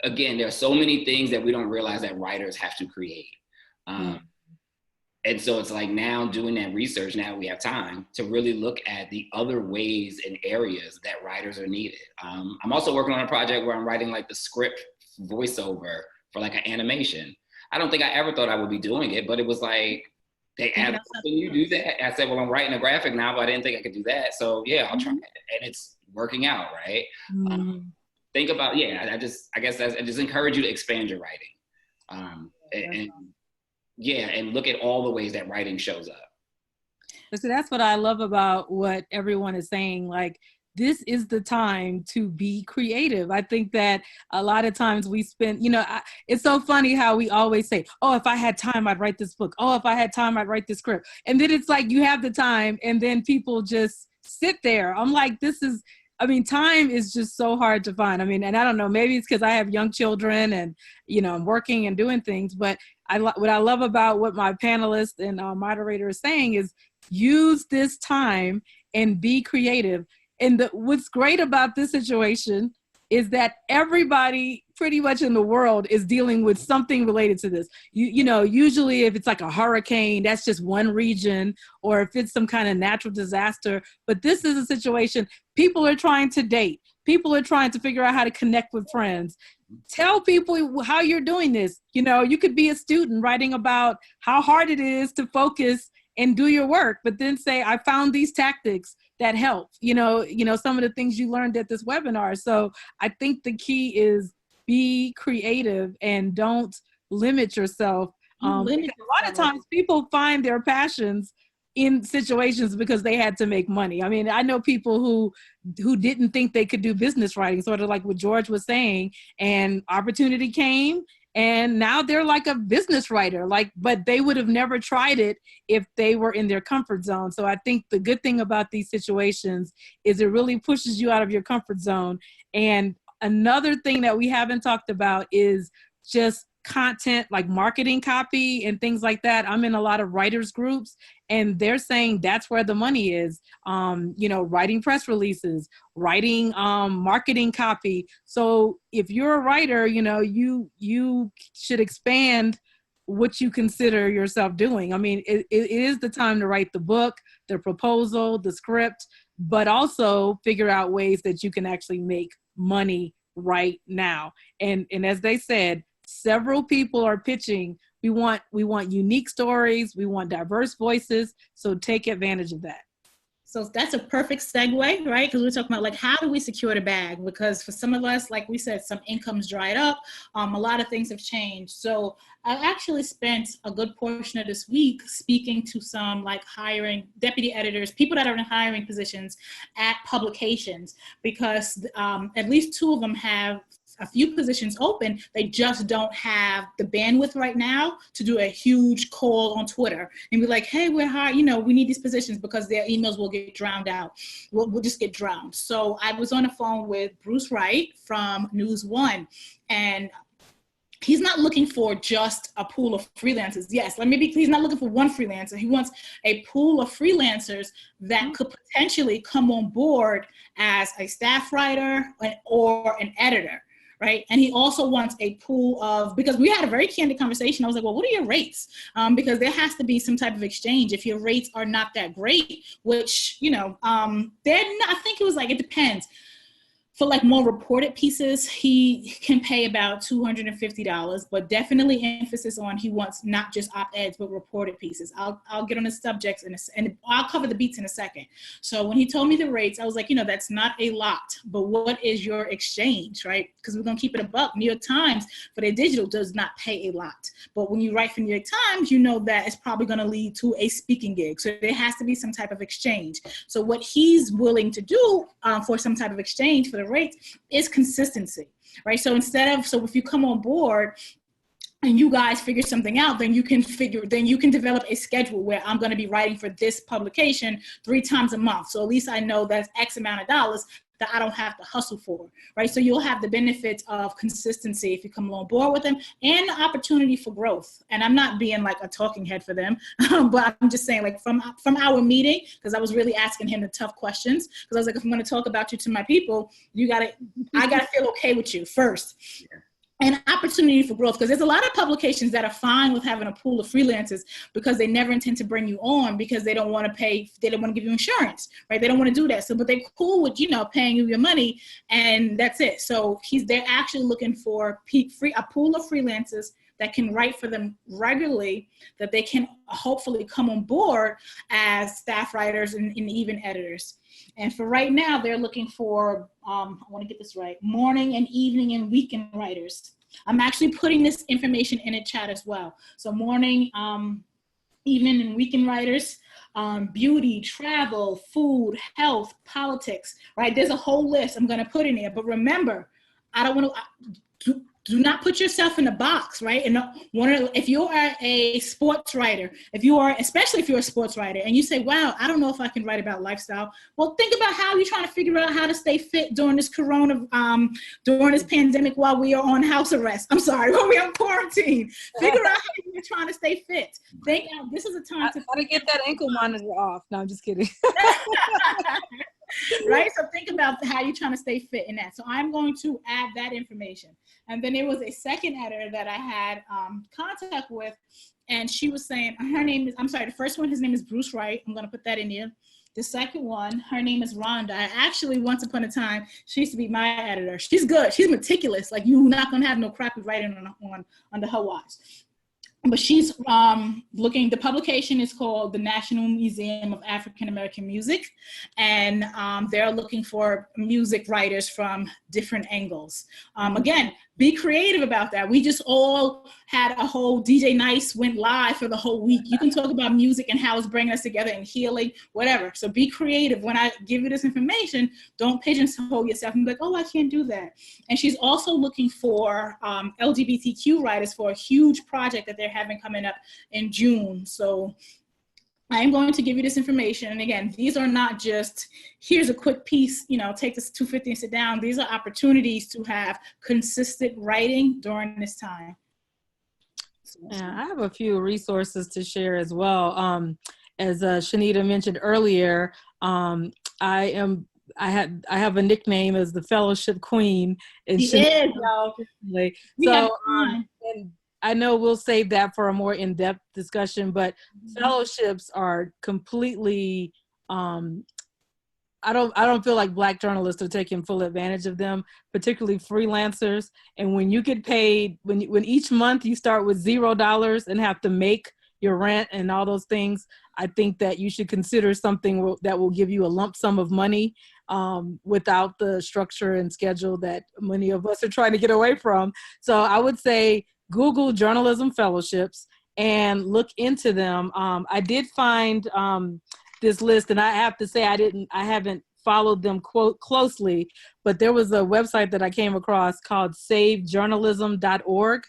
again, there are so many things that we don't realize that writers have to create. And so it's like now doing that research, now we have time to really look at the other ways and areas that writers are needed. I'm also working on a project where I'm writing like the script voiceover for like an animation. I don't think I ever thought I would be doing it, but it was like, they asked, can you do that? I said, well, I'm writing a graphic novel. I didn't think I could do that. So yeah, I'll try it. And it's working out, right? Think about, I just encourage you to expand your writing. And look at all the ways that writing shows up. So that's what I love about what everyone is saying. Like, this is the time to be creative. I think that a lot of times we spend, it's so funny how we always say, oh, if I had time, I'd write this book. Oh, if I had time, I'd write this script. And then it's like, you have the time and then people just sit there. I'm like, time is just so hard to find. And I don't know, maybe it's because I have young children and, I'm working and doing things, but what I love about what my panelists and moderator is saying is use this time and be creative. And what's great about this situation is that everybody pretty much in the world is dealing with something related to this. Usually if it's like a hurricane, that's just one region, or if it's some kind of natural disaster. But this is a situation, people are trying to date. People are trying to figure out how to connect with friends. Tell people how you're doing this. You could be a student writing about how hard it is to focus and do your work, but then say, I found these tactics that help, some of the things you learned at this webinar. So I think the key is be creative and don't limit yourself. Because a lot of times people find their passions in situations because they had to make money. I mean, I know people who didn't think they could do business writing, sort of like what George was saying, and opportunity came, and now they're like a business writer, but they would have never tried it if they were in their comfort zone. So I think the good thing about these situations is it really pushes you out of your comfort zone. And another thing that we haven't talked about is just content, like marketing copy and things like that. I'm in a lot of writers groups, and they're saying that's where the money is. Writing press releases, writing marketing copy. So if you're a writer, you should expand what you consider yourself doing. I mean, it is the time to write the book, the proposal, the script, but also figure out ways that you can actually make money right now. And as they said, several people are pitching. We want unique stories. We want diverse voices. So take advantage of that. So that's a perfect segue, right? Because we're talking about how do we secure the bag? Because for some of us, like we said, some income's dried up. A lot of things have changed. So I actually spent a good portion of this week speaking to some hiring deputy editors, people that are in hiring positions at publications, because at least two of them have a few positions open. They just don't have the bandwidth right now to do a huge call on Twitter and be like, hey, we're hiring, we need these positions, because their emails will get drowned out. We'll just get drowned. So I was on the phone with Bruce Wright from News One, and he's not looking for just a pool of freelancers. Yes, let me be clear. He's not looking for one freelancer. He wants a pool of freelancers that could potentially come on board as a staff writer or an editor. Right. And he also wants a pool of, because we had a very candid conversation. I was like, well, what are your rates? Because there has to be some type of exchange. If your rates are not that great, which, they're not, I think it was it depends. For more reported pieces, he can pay about $250, but definitely emphasis on he wants not just op-eds, but reported pieces. I'll get on the subjects and I'll cover the beats in a second. So when he told me the rates, I was like, that's not a lot, but what is your exchange, right? Because we're going to keep it a buck. New York Times for their digital does not pay a lot. But when you write for New York Times, that it's probably going to lead to a speaking gig. So there has to be some type of exchange. So what he's willing to do for some type of exchange for the rates is consistency, right? So if you come on board and you guys figure something out, then you can develop a schedule where I'm going to be writing for this publication 3 times a month. So at least I know that's X amount of dollars that I don't have to hustle for, right? So you'll have the benefits of consistency if you come on board with them, and the opportunity for growth. And I'm not being a talking head for them, but I'm just saying from our meeting, because I was really asking him the tough questions, because I was like, if I'm going to talk about you to my people, I got to feel okay with you first. Yeah. And opportunity for growth, because there's a lot of publications that are fine with having a pool of freelancers because they never intend to bring you on because they don't want to pay, they don't want to give you insurance, right? They don't want to do that. So, but they're cool with, paying you your money, and that's it. So they're actually looking for a pool of freelancers that can write for them regularly, that they can hopefully come on board as staff writers and even editors. And for right now, they're looking for, I want to get this right, morning and evening and weekend writers. I'm actually putting this information in a chat as well. So morning, evening and weekend writers, beauty, travel, food, health, politics, right? There's a whole list I'm going to put in there. But remember, I don't want to, do not put yourself in a box, right? And if you are a sports writer, especially if you're a sports writer and you say, wow, I don't know if I can write about lifestyle. Well, think about how you're trying to figure out how to stay fit during this during this pandemic while we are on house arrest. While we're on quarantine. Figure out how you're trying to stay fit. This is a time to get that ankle monitor off. No, I'm just kidding. Right? So think about how you're trying to stay fit in that. So I'm going to add that information. And then there was a second editor that I had contact with, and she was saying, the first one, his name is Bruce Wright. I'm going to put that in here. The second one, her name is Rhonda. I actually, once upon a time, she used to be my editor. She's good. She's meticulous. You're not going to have no crappy writing under her watch. but she's looking, the publication is called the National Museum of African American Music, and they're looking for music writers from different angles. Again, be creative about that. We just all had a whole DJ Nice went live for the whole week. You can talk about music and how it's bringing us together and healing, whatever. So be creative. When I give you this information, don't pigeonhole yourself and be like, oh, I can't do that. And she's also looking for LGBTQ writers for a huge project that they're having coming up in June. So I am going to give you this information. And again, these are not just, here's a quick piece, you know, take this 250 and sit down. These are opportunities to have consistent writing during this time. Yeah, I have a few resources to share as well. As Shanita mentioned earlier, I have a nickname as the Fellowship Queen. And She is. So, and I know we'll save that for a more in-depth discussion, but fellowships are completely, I don't feel like Black journalists are taking full advantage of them, particularly freelancers. And when you get paid, when each month you start with $0 and have to make your rent and all those things, I think that you should consider something that will give you a lump sum of money without the structure and schedule that many of us are trying to get away from. So I would say Google journalism fellowships and look into them. I did find this list, and I have to say I haven't followed them closely, but there was a website that I came across called savejournalism.org,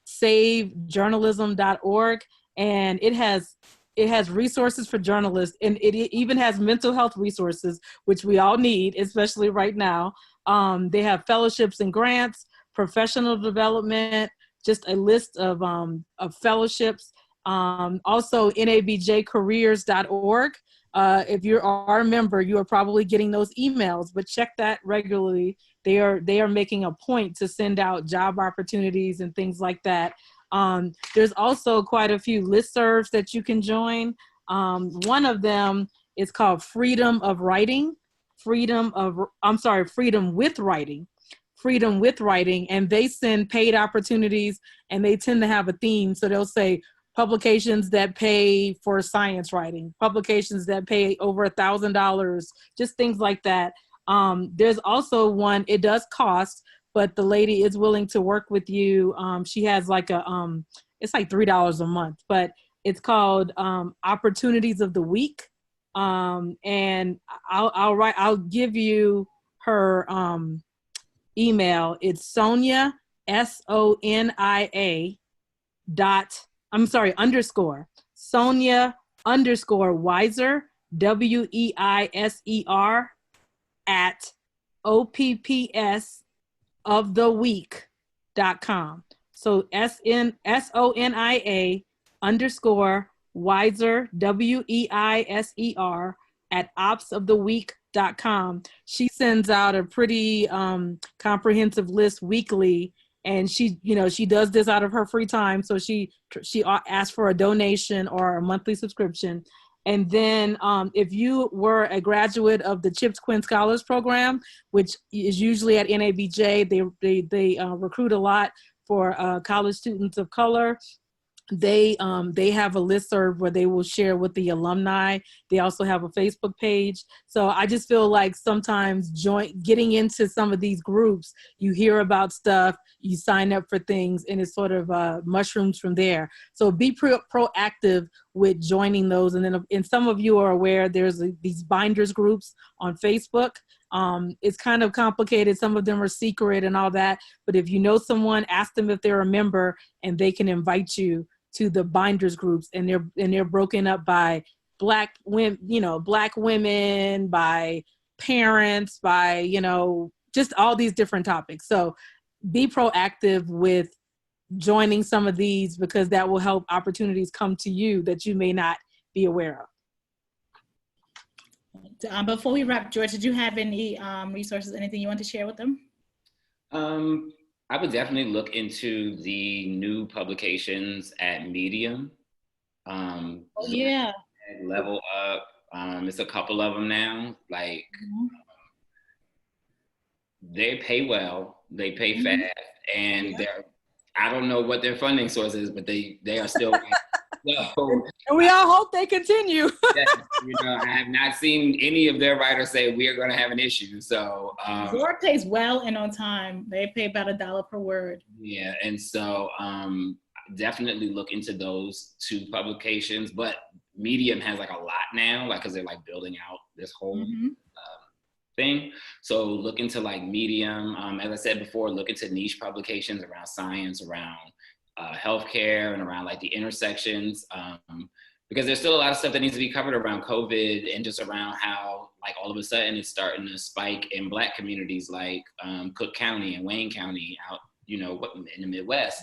savejournalism.org, and it has resources for journalists, and it even has mental health resources, which we all need, especially right now. They have fellowships and grants, professional development, just a list of fellowships. Also nabjcareers.org. If you are a member, you are probably getting those emails, but check that regularly. They are making a point to send out job opportunities and things like that. There's also quite a few listservs that you can join. One of them is called Freedom with Writing, and they send paid opportunities, and they tend to have a theme. So they'll say publications that pay for science writing, publications that pay over $1,000, just things like that. There's also one, it does cost, but the lady is willing to work with you. She has like it's like $3 a month, but it's called Opportunities of the Week. And I'll give you her email. It's Sonia, SONIA Sonia _Weiser, WEISER at OPPSoftheweek.com. So SONIA _Weiser, WEISER at opsoftheweek.com. She sends out a pretty comprehensive list weekly, and she does this out of her free time. So she asks for a donation or a monthly subscription. And then if you were a graduate of the CHIPS Quinn Scholars Program, which is usually at NABJ, they recruit a lot for college students of color. They have a listserv where they will share with the alumni. They also have a Facebook page. So I just feel like sometimes getting into some of these groups, you hear about stuff, you sign up for things, and it's sort of mushrooms from there. So be proactive with joining those. And some of you are aware there's these binders groups on Facebook. It's kind of complicated. Some of them are secret and all that. But if you know someone, ask them if they're a member, and they can invite you to the binders groups, and they're broken up by Black women, by parents, by, just all these different topics. So be proactive with joining some of these, because that will help opportunities come to you that you may not be aware of. Before we wrap, George, did you have any resources, anything you want to share with them? I would definitely look into the new publications at Medium. Yeah. Level Up. It's a couple of them now. Like, they pay well, they pay fast, and I don't know what their funding source is, but they are still like, so, and we all hope they continue. yeah, I have not seen any of their writers say we are going to have an issue. So Zora pays well and on time. They pay about $1 per word. Yeah, and so definitely look into those two publications. But Medium has like a lot now, like because they're like building out this whole thing. So look into like Medium. As I said before, look into niche publications around science, around healthcare, and around like the intersections. Because there's still a lot of stuff that needs to be covered around COVID and just around how like all of a sudden it's starting to spike in Black communities like Cook County and Wayne County out, in the Midwest.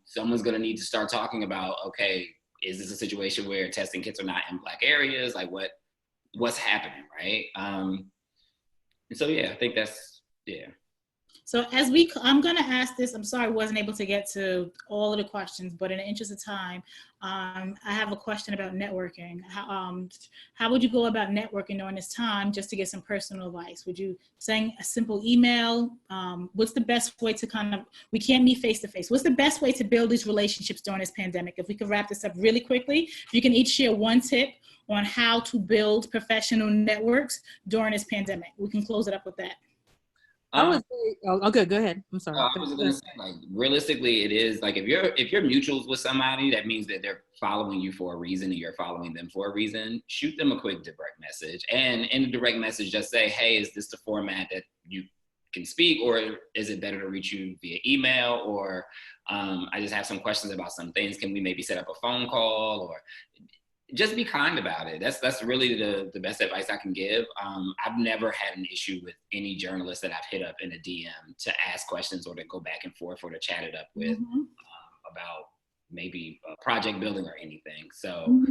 Someone's gonna need to start talking about, okay, is this a situation where testing kits are not in Black areas? Like what's happening, right? And so, yeah, I think that's, yeah. So I'm going to ask this. I'm sorry I wasn't able to get to all of the questions, but in the interest of time, I have a question about networking. How would you go about networking during this time, just to get some personal advice? Would you send a simple email? What's the best way to we can't meet face to face. What's the best way to build these relationships during this pandemic? If we could wrap this up really quickly, if you can each share one tip on how to build professional networks during this pandemic, we can close it up with that. I would say, okay, go ahead. I'm sorry. I was gonna say, like, realistically, it is like if you're mutuals with somebody, that means that they're following you for a reason and you're following them for a reason. Shoot them a quick direct message, and in the direct message, just say, "Hey, is this the format that you can speak, or is it better to reach you via email? Or I just have some questions about some things. Can we maybe set up a phone call?" Or just be kind about it. That's really the best advice I can give. I've never had an issue with any journalist that I've hit up in a DM to ask questions or to go back and forth or to chat it up with about maybe project building or anything. So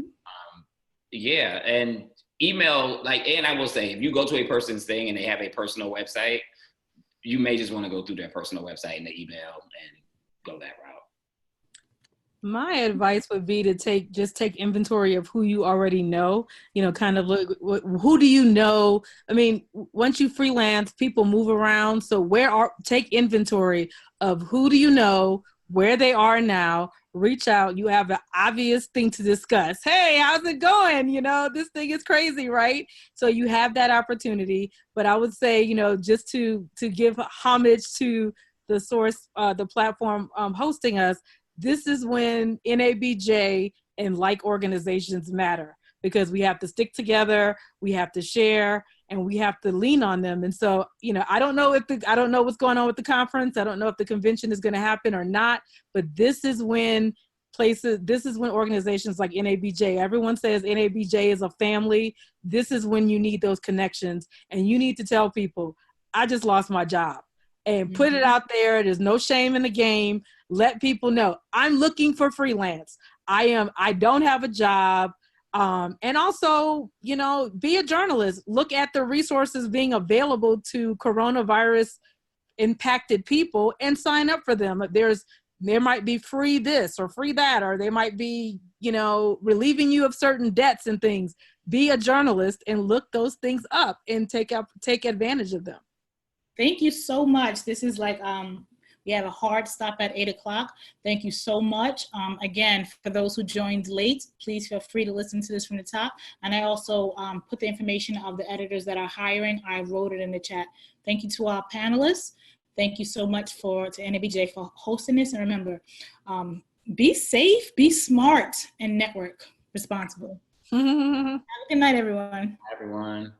yeah, and email, and I will say, if you go to a person's thing and they have a personal website, you may just want to go through their personal website and the email and go that route. My advice would be to take inventory of who you already know, kind of look, who do you know? I mean, once you freelance, people move around. So take inventory of who do you know, where they are now, reach out. You have an obvious thing to discuss. Hey, how's it going? This thing is crazy, right? So you have that opportunity. But I would say, just to give homage to the source, the platform hosting us, this is when NABJ and like organizations matter, because we have to stick together, we have to share, and we have to lean on them. And so, I don't know what's going on with the conference. I don't know if the convention is going to happen or not, but this is when organizations like NABJ, everyone says NABJ is a family. This is when you need those connections, and you need to tell people, I just lost my job. And put it out there. There's no shame in the game. Let people know I'm looking for freelance. I don't have a job. And also, be a journalist. Look at the resources being available to coronavirus impacted people and sign up for them. There might be free this or free that, or they might be, relieving you of certain debts and things. Be a journalist and look those things up and take advantage of them. Thank you so much. This is like, we have a hard stop at 8:00. Thank you so much. Again, for those who joined late, please feel free to listen to this from the top. And I also put the information of the editors that are hiring. I wrote it in the chat. Thank you to our panelists. Thank you so much to NABJ for hosting this. And remember, be safe, be smart, and network responsible. Have a good night, everyone. Hi, everyone.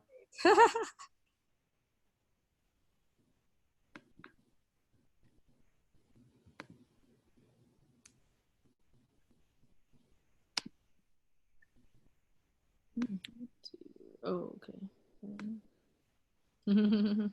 Oh, okay.